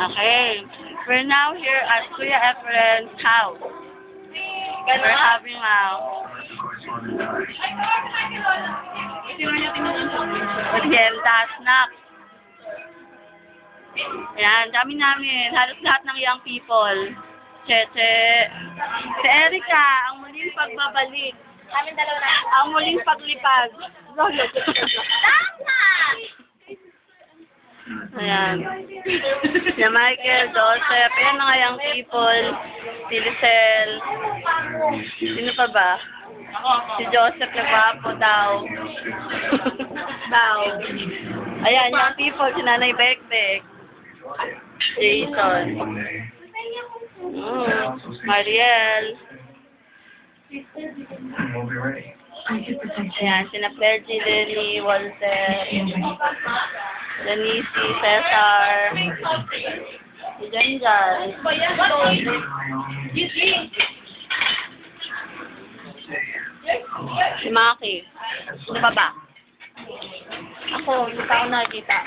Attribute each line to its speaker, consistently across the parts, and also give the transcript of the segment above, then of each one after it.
Speaker 1: Okay. We're now here at Kuya Efren's house. We're having merienda snack. Ayan, dami namin. Halos lahat ng young people. Cheche. Si Erica, ang muling pagbabalik.
Speaker 2: Amin dalawa na.
Speaker 1: Ang muling paglipad.
Speaker 2: Tama!
Speaker 1: Ayan. Si Michael, Joseph, ayan mga young people. Si Lisel. Sino pa ba? Si Joseph na gwapo daw. Ayan, young people. Si Nanay Bekbek. Jason. Mariel. Ayan, sina Fergie, Lenny, Walter, Denise, Cesar, si Janjan. Si Maki. Sino pa ba? Ako, hindi pa ako nakikita.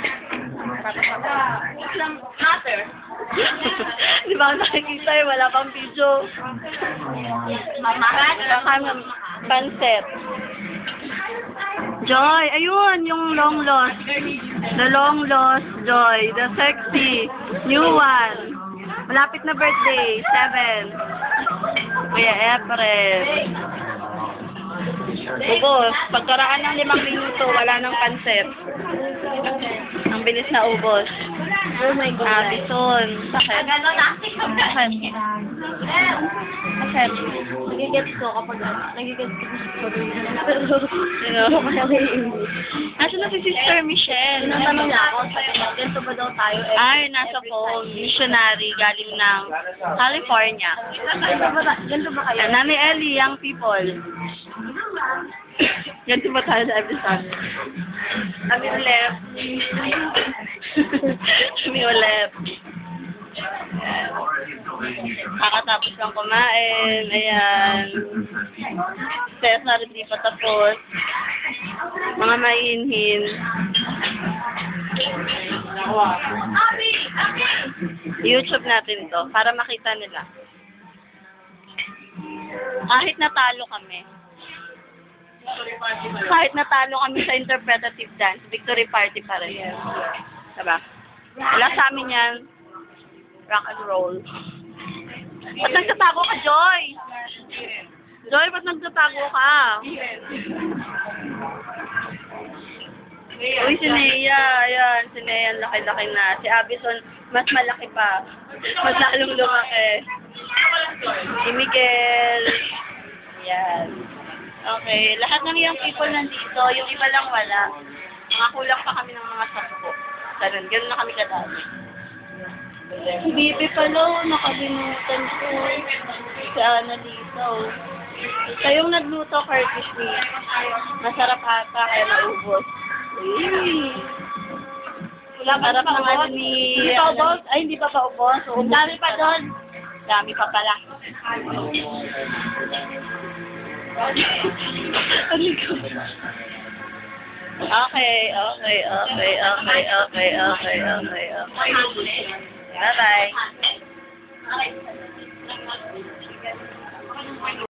Speaker 2: Matter.
Speaker 1: Di ba ako nakikita eh, wala pang video. Panset. Joy, ayun, yung long lost. The long lost Joy, the sexy, new one. Malapit na birthday, 7. Kuya Efren. Ubos, pagkaraan ng 5 minuto, wala nang panset. Ang bilis na ubos.
Speaker 2: Oh my God.
Speaker 1: Bison. Bakit? Bakit? Bakit?
Speaker 2: Nagigets ko kapag nagigets ko.
Speaker 1: Sino? Nasa na si Sister Michelle?
Speaker 2: Tinatanong niya ako, sabi niya, ganito ba daw tayo?
Speaker 1: Ay, nasa phone. Missionary, galing ng California.
Speaker 2: Ganito ba kayo?
Speaker 1: Nani Ellie, young people. Ganito ba tayo sa episode? Kami ulit. Kami ulit. Kakatapos lang kumain. Ayan. Cesar, hindi pa tapos. Mga mainhin. YouTube natin to para makita nila. Kahit natalo kami. Kahit natalo kami sa interpretative dance, victory party pa rin. Diba? Wala sa amin yan. Rock and roll. Ba't nagtatago ka, Joy? Joy, ba't nagtatago ka? Uy, si Nea. Ayan, si Nea, laki-laki na. Si Abison, mas malaki pa. Mas lalong lumaki. Si Miguel. Ayan. Okay, lahat ng young people nandito, yung iba lang wala. Mga kulang pa kami ng mga 10. Ganun na kami kadami. Si Bibi pala, nakalimutan ko. Si Annalisa. Kayong nagluto, Curtis me. Masarap ata, kaya naubos. Uy! Harap ng ano ni...
Speaker 2: Hindi pa ubos? Ay, hindi pa ubos.
Speaker 1: So,
Speaker 2: Dami pa doon.
Speaker 1: Dami pa pala. Okay. Bye-bye.